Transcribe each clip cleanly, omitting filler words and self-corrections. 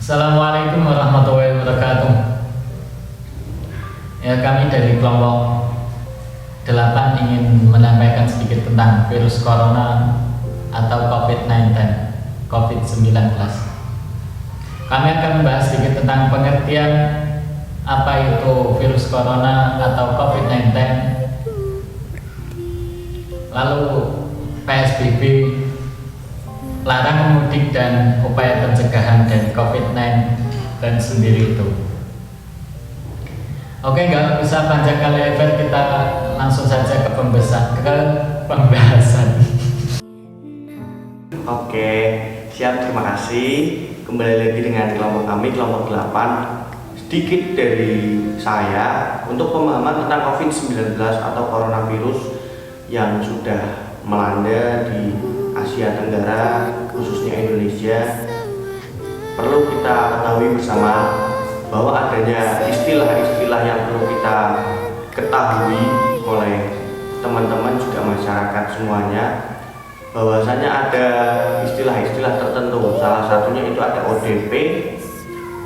Assalamualaikum warahmatullahi wabarakatuh. Ya, kami dari kelompok 8 ingin menyampaikan sedikit tentang virus corona atau COVID-19, COVID-19. Kami akan membahas sedikit tentang pengertian apa itu virus corona atau COVID-19, lalu PSBB, larang mudik dan upaya pencegahan dari COVID-19 sendiri itu. Oke, nggak bisa panjang kali lebar, kita langsung saja ke pembahasan. Oke, siap, terima kasih. Kembali lagi dengan kelompok kami, kelompok 8. Sedikit dari saya untuk pemahaman tentang COVID-19 atau coronavirus yang sudah melanda di Asia Tenggara, khususnya Indonesia. Perlu kita ketahui bersama bahwa adanya istilah-istilah yang perlu kita ketahui oleh teman-teman juga masyarakat semuanya, bahwasanya ada istilah-istilah tertentu. Salah satunya itu ada ODP,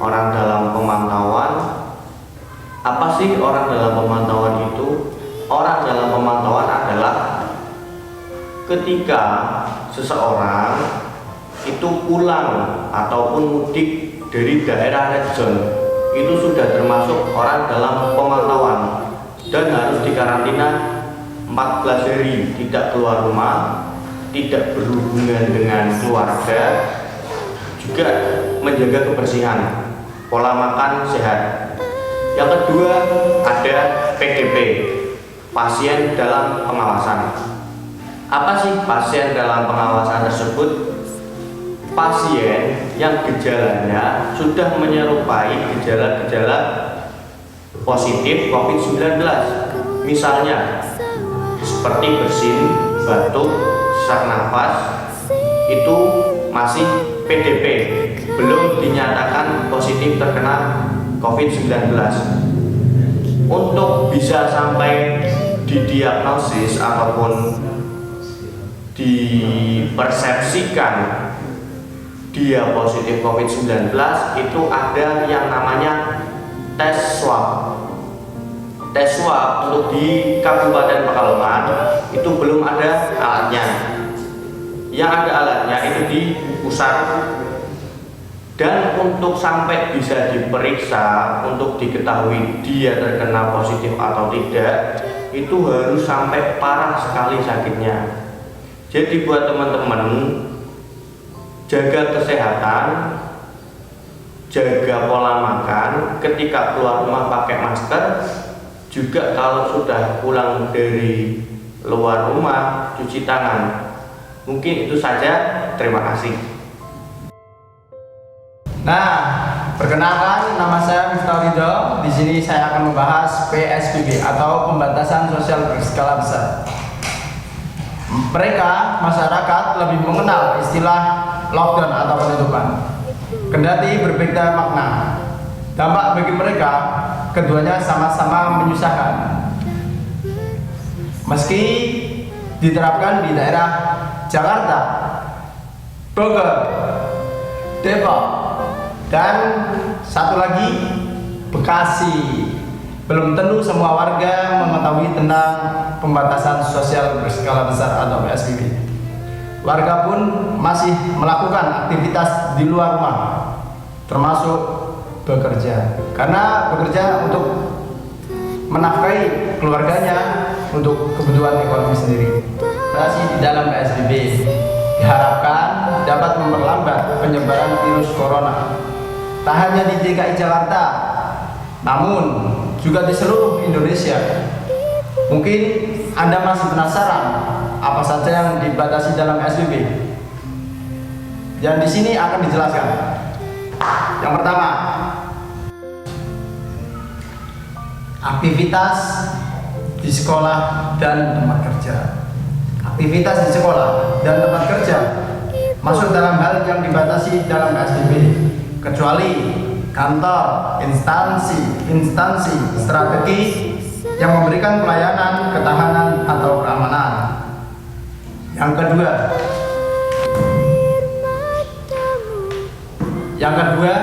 orang dalam pemantauan. Apa sih orang dalam pemantauan itu? Orang dalam pemantauan adalah ketika seseorang itu pulang ataupun mudik dari daerah red zone, itu sudah termasuk orang dalam pemantauan dan harus dikarantina 14 hari, tidak keluar rumah, tidak berhubungan dengan keluarga, juga menjaga kebersihan, pola makan sehat. Yang kedua ada PDP, pasien dalam pengawasan. Apa sih pasien dalam pengawasan tersebut? Pasien yang gejalanya sudah menyerupai gejala-gejala positif COVID-19. Misalnya seperti bersin, batuk, sesak nafas, itu masih PDP, belum dinyatakan positif terkena COVID-19. Untuk bisa sampai didiagnosis ataupun dipersepsikan dia positif COVID-19, itu ada yang namanya tes swab. Tes swab untuk di Kabupaten Pekalongan itu belum ada alatnya. Yang ada alatnya itu di pusat. Dan untuk sampai bisa diperiksa untuk diketahui dia terkena positif atau tidak, itu harus sampai parah sekali sakitnya. Jadi buat teman-teman, jaga kesehatan, jaga pola makan, ketika keluar rumah pakai masker, juga kalau sudah pulang dari luar rumah cuci tangan. Mungkin itu saja, terima kasih. Nah, perkenalkan, nama saya Miftah Ridho. Di sini saya akan membahas PSBB atau pembatasan sosial berskala besar. Mereka, masyarakat, lebih mengenal istilah lockdown atau penutupan. Kendati berbeda makna, dampak bagi mereka keduanya sama-sama menyusahkan. Meski diterapkan di daerah Jakarta, Bogor, Depok, dan satu lagi Bekasi, belum tentu semua warga mengetahui tentang pembatasan sosial berskala besar atau PSBB. Warga pun masih melakukan aktivitas di luar rumah, termasuk bekerja, karena bekerja untuk menafkahi keluarganya untuk kebutuhan ekonomi sendiri. Masih di dalam PSBB diharapkan dapat memperlambat penyebaran virus corona, tak hanya di DKI Jakarta, namun juga di seluruh Indonesia. Mungkin Anda masih penasaran apa saja yang dibatasi dalam PSBB. Yang di sini akan dijelaskan. Yang pertama, aktivitas di sekolah dan tempat kerja. Aktivitas di sekolah dan tempat kerja masuk dalam hal yang dibatasi dalam PSBB, kecuali kantor, instansi strategi yang memberikan pelayanan, ketahanan, atau keamanan. Yang kedua,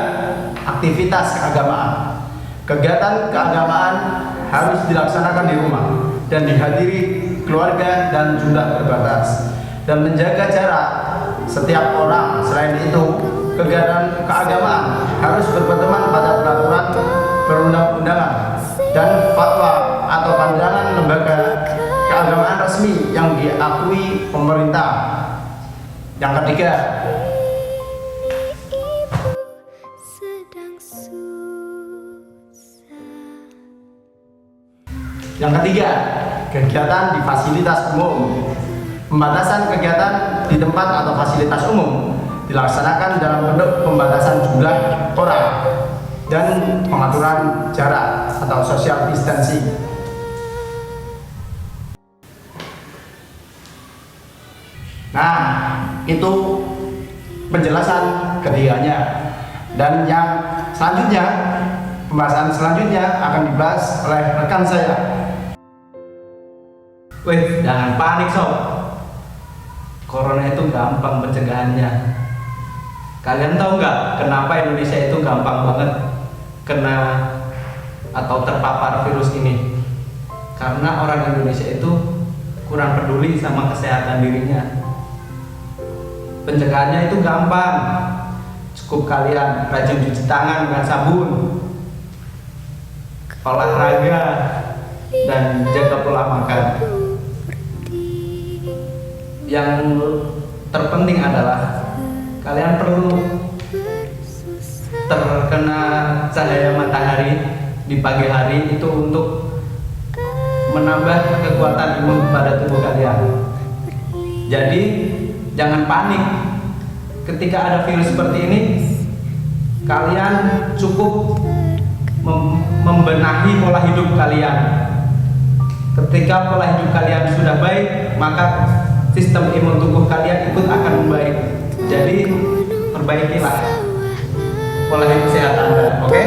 aktivitas keagamaan. Kegiatan keagamaan harus dilaksanakan di rumah dan dihadiri keluarga dan jumlah terbatas, dan menjaga jarak setiap orang. Selain itu, kegiatan keagamaan harus berpedoman pada peraturan perundang-undangan dan fatwa atau pandangan lembaga keagamaan resmi yang diakui pemerintah. Yang ketiga, kegiatan di fasilitas umum. Pembatasan kegiatan di tempat atau fasilitas umum dilaksanakan dalam bentuk pembatasan jumlah orang dan pengaturan jarak atau social distancing. Nah, itu penjelasan ketiganya. Dan yang selanjutnya, pembahasan selanjutnya akan dibahas oleh rekan saya. Wih, jangan panik sob. Corona itu gampang pencegahannya. Kalian tahu nggak kenapa Indonesia itu gampang banget kena atau terpapar virus ini? Karena orang Indonesia itu kurang peduli sama kesehatan dirinya. Pencegahannya itu gampang. Cukup kalian rajin cuci tangan dengan sabun, olahraga, dan jaga pola makan. Yang terpenting adalah kalian perlu terkena cahaya matahari di pagi hari itu untuk menambah kekuatan imun pada tubuh kalian. Jadi jangan panik ketika ada virus seperti ini. Kalian cukup membenahi pola hidup kalian. Ketika pola hidup kalian sudah baik, maka sistem imun tubuh kalian ikut akan membaik. Jadi perbaikilah pola hidup sehat Anda, oke?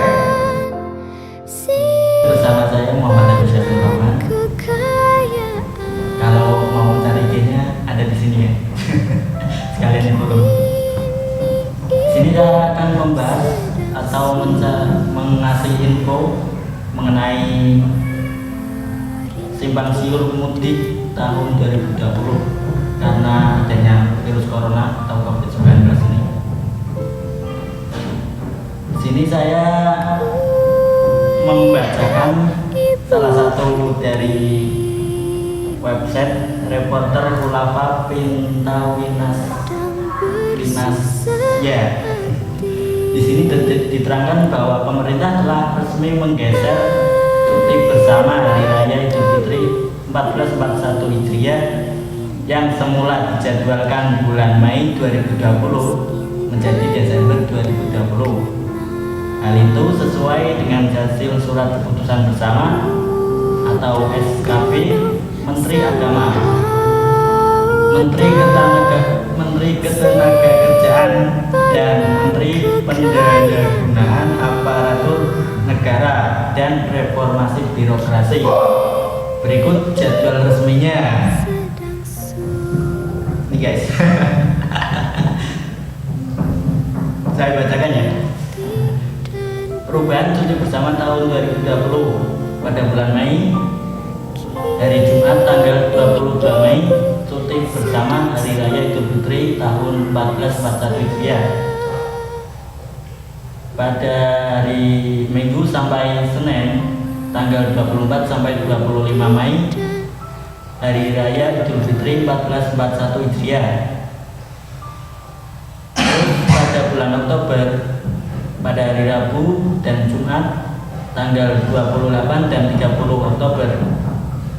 Bersama saya Muhammad Agus Syafil Rahman. Kalau mau cari IG-nya ada di sini ya. Sekalian follow. Sini saya akan membahas atau mengasih info mengenai simpang siur mudik tahun 2020 karena adanya virus corona atau COVID-19 ini. Di sini saya membacakan salah satu dari website Reporter Khulafa Pintawinas ya. Di sini diterangkan bahwa pemerintah telah resmi menggeser cuti bersama Hari Raya Idul Fitri 1441 Hijriah yang semula dijadwalkan bulan Mei 2020 menjadi Desember 2020. Hal itu sesuai dengan hasil surat keputusan bersama atau SKP Menteri Agama, Menteri Ketenagakerjaan, dan Menteri Pendayagunaan Aparatur Negara dan Reformasi Birokrasi. Berikut jadwal resminya. Nih guys. Saya bacakan ya. Perubahan cuti bersama tahun 2020 pada bulan Mei. Hari Jumat tanggal 22 Mei cuti bersama Hari Raya Idul Fitri tahun 1441 Hijriah. Pada hari Minggu sampai Senin tanggal 24 sampai 25 Mei Hari Raya Idul Fitri 1441 Hijriah. Pada bulan Oktober pada hari Rabu dan Jumat tanggal 28 dan 30 Oktober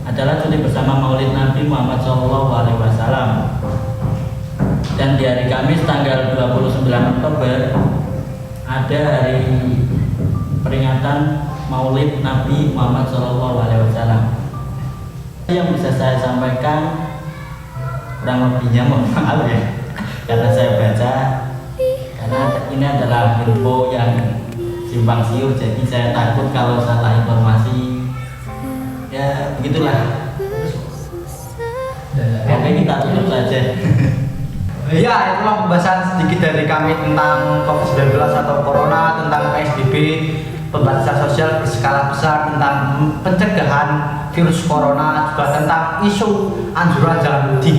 adalah cuti bersama Maulid Nabi Muhammad SAW. Dan di hari Kamis tanggal 29 Oktober ada hari peringatan Maulid Nabi Muhammad SAW. Yang bisa saya sampaikan kurang lebihnya mohon maaf ya, karena saya baca, karena ini adalah info yang simpang siur, jadi saya takut kalau salah informasi. Ya begitulah. Oke, kita tutup saja. Ya, itulah pembahasan sedikit dari kami tentang COVID-19 atau Corona, tentang PSBB pembatasan sosial berskala besar, tentang pencegahan virus corona, juga tentang isu anjuran jangan mudik.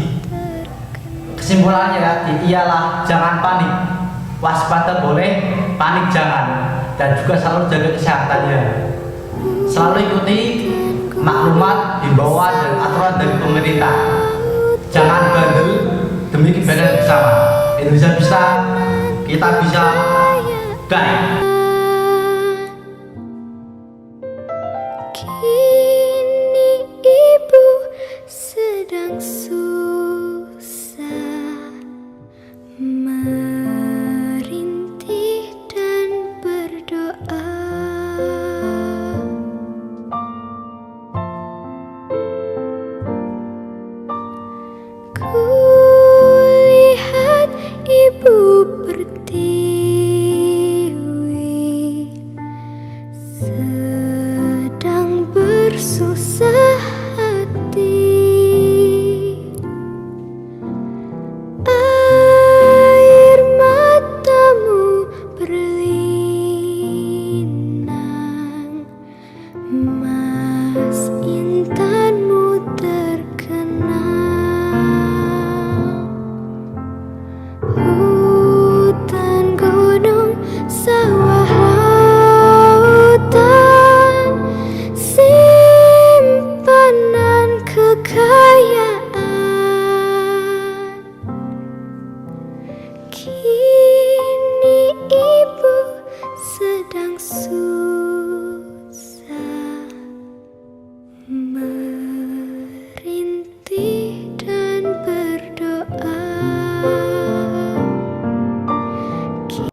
Kesimpulannya ialah jangan panik, waspada boleh, panik jangan, dan juga selalu jaga kesehatannya. Selalu ikuti maklumat, himbauan, dan aturan dari pemerintah. Jangan bandel demi kebaikan bersama. Indonesia bisa, kita bisa, guys.